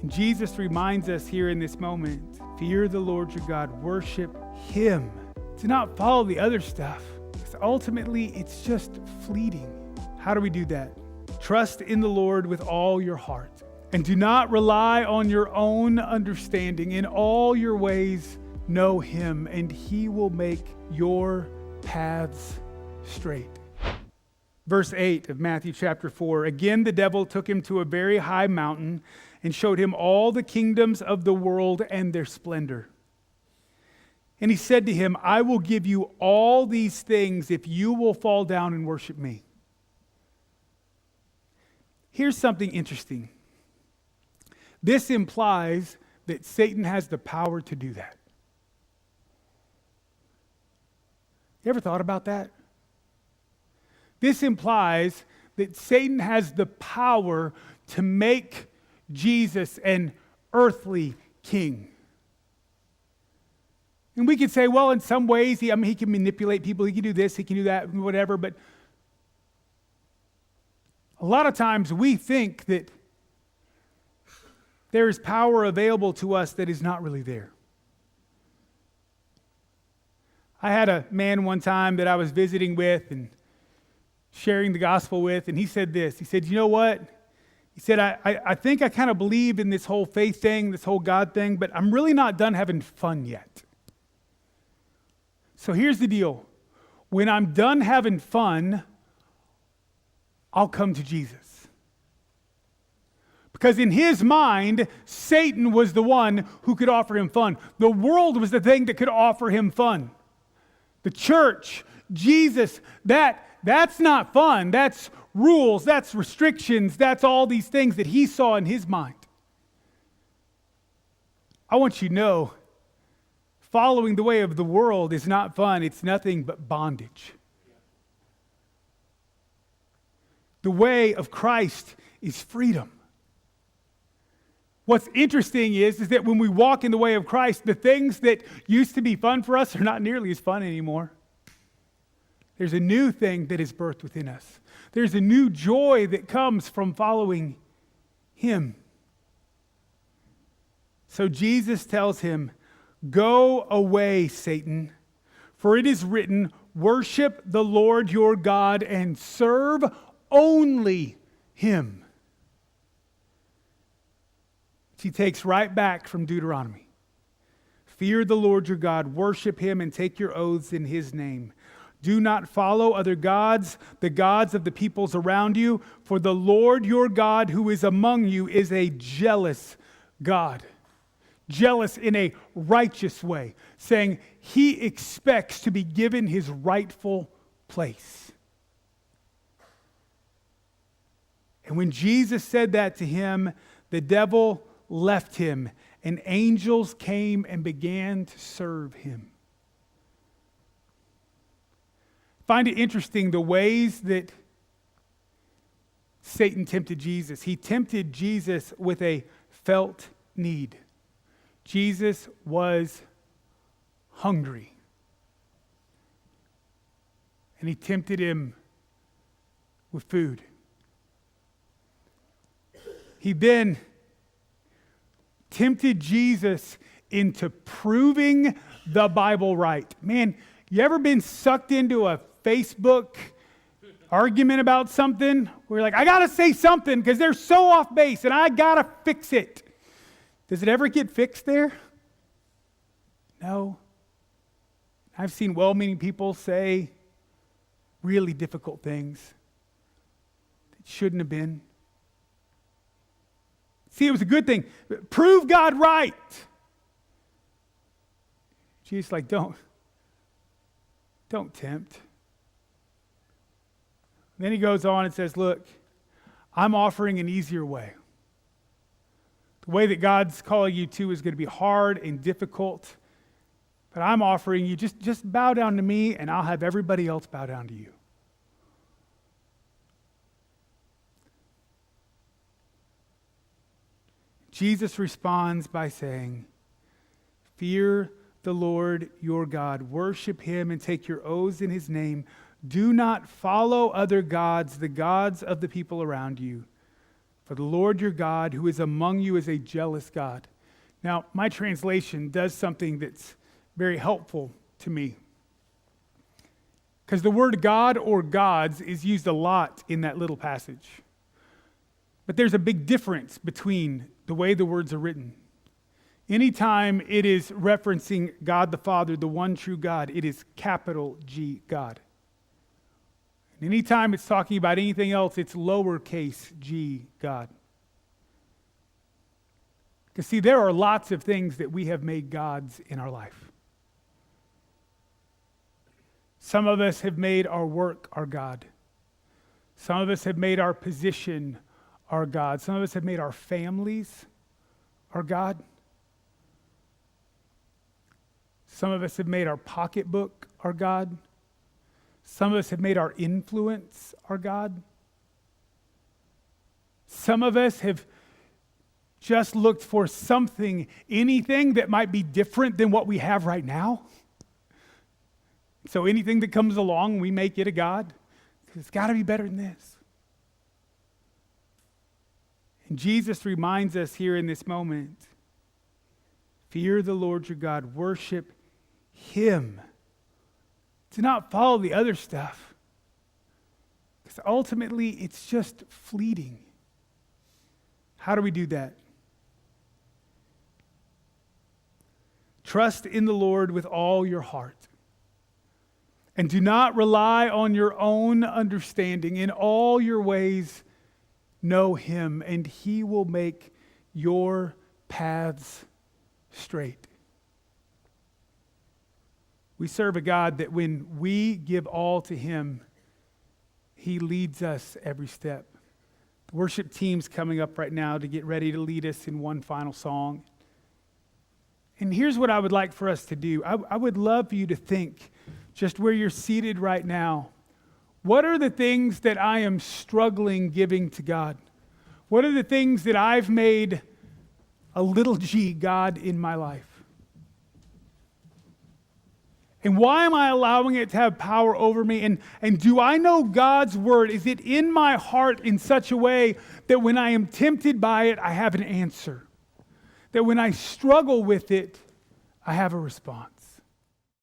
And Jesus reminds us here in this moment, fear the Lord your God, worship him. Do not follow the other stuff, because ultimately it's just fleeting. How do we do that? Trust in the Lord with all your heart, and do not rely on your own understanding. In all your ways, know him, and he will make your paths straight. Verse 8 of Matthew chapter 4, again the devil took him to a very high mountain and showed him all the kingdoms of the world and their splendor. And he said to him, I will give you all these things if you will fall down and worship me. Here's something interesting. This implies that Satan has the power to do that. You ever thought about that? This implies that Satan has the power to make Jesus an earthly king. And we could say, well, in some ways, he can manipulate people. He can do this, he can do that, whatever. But a lot of times we think that there is power available to us that is not really there. I had a man one time that I was visiting with and sharing the gospel with, and he said this. He said, you know what? He said, I think I kind of believe in this whole faith thing, this whole God thing, but I'm really not done having fun yet. So here's the deal. When I'm done having fun, I'll come to Jesus. Because in his mind, Satan was the one who could offer him fun. The world was the thing that could offer him fun. The church, Jesus, that's not fun. That's rules, that's restrictions, that's all these things that he saw in his mind. I want you to know, following the way of the world is not fun. It's nothing but bondage. The way of Christ is freedom. What's interesting is that when we walk in the way of Christ, the things that used to be fun for us are not nearly as fun anymore. There's a new thing that is birthed within us. There's a new joy that comes from following him. So Jesus tells him, go away, Satan, for it is written, worship the Lord your God and serve only him. He takes right back from Deuteronomy. Fear the Lord your God, worship him, and take your oaths in his name. Do not follow other gods, the gods of the peoples around you, for the Lord your God who is among you is a jealous God. Jealous in a righteous way, saying he expects to be given his rightful place. And when Jesus said that to him, the devil left him, and angels came and began to serve him. Find it interesting the ways that Satan tempted Jesus. He tempted Jesus with a felt need. Jesus was hungry. And he tempted him with food. He then tempted Jesus into proving the Bible right. Man, you ever been sucked into a Facebook argument about something where you're like, I got to say something because they're so off base and I got to fix it? Does it ever get fixed there? No. I've seen well-meaning people say really difficult things that shouldn't have been. See, it was a good thing. Prove God right. Jesus like, don't tempt. And then he goes on and says, look, I'm offering an easier way. The way that God's calling you to is going to be hard and difficult. But I'm offering you, just bow down to me and I'll have everybody else bow down to you. Jesus responds by saying, fear the Lord your God, worship him and take your oaths in his name. Do not follow other gods, the gods of the people around you. For the Lord your God, who is among you, is a jealous God. Now, my translation does something that's very helpful to me. Because the word God or gods is used a lot in that little passage. But there's a big difference between the way the words are written. Anytime it is referencing God the Father, the one true God, it is capital G, God. And anytime it's talking about anything else, it's lowercase g, God. Because see, there are lots of things that we have made gods in our life. Some of us have made our work our God. Some of us have made our position our God. Some of us have made our families our God. Some of us have made our pocketbook our God. Some of us have made our influence our God. Some of us have just looked for something, anything that might be different than what we have right now. So anything that comes along, we make it a God. It's got to be better than this. And Jesus reminds us here in this moment, fear the Lord your God, worship Him. Do not follow the other stuff. Because ultimately, it's just fleeting. How do we do that? Trust in the Lord with all your heart. And do not rely on your own understanding. In all your ways, know Him, and He will make your paths straight. We serve a God that when we give all to Him, He leads us every step. The worship team's coming up right now to get ready to lead us in one final song. And here's what I would like for us to do. I would love for you to think, just where you're seated right now, what are the things that I am struggling giving to God? What are the things that I've made a little g God in my life? And why am I allowing it to have power over me? And do I know God's word? Is it in my heart in such a way that when I am tempted by it, I have an answer? That when I struggle with it, I have a response?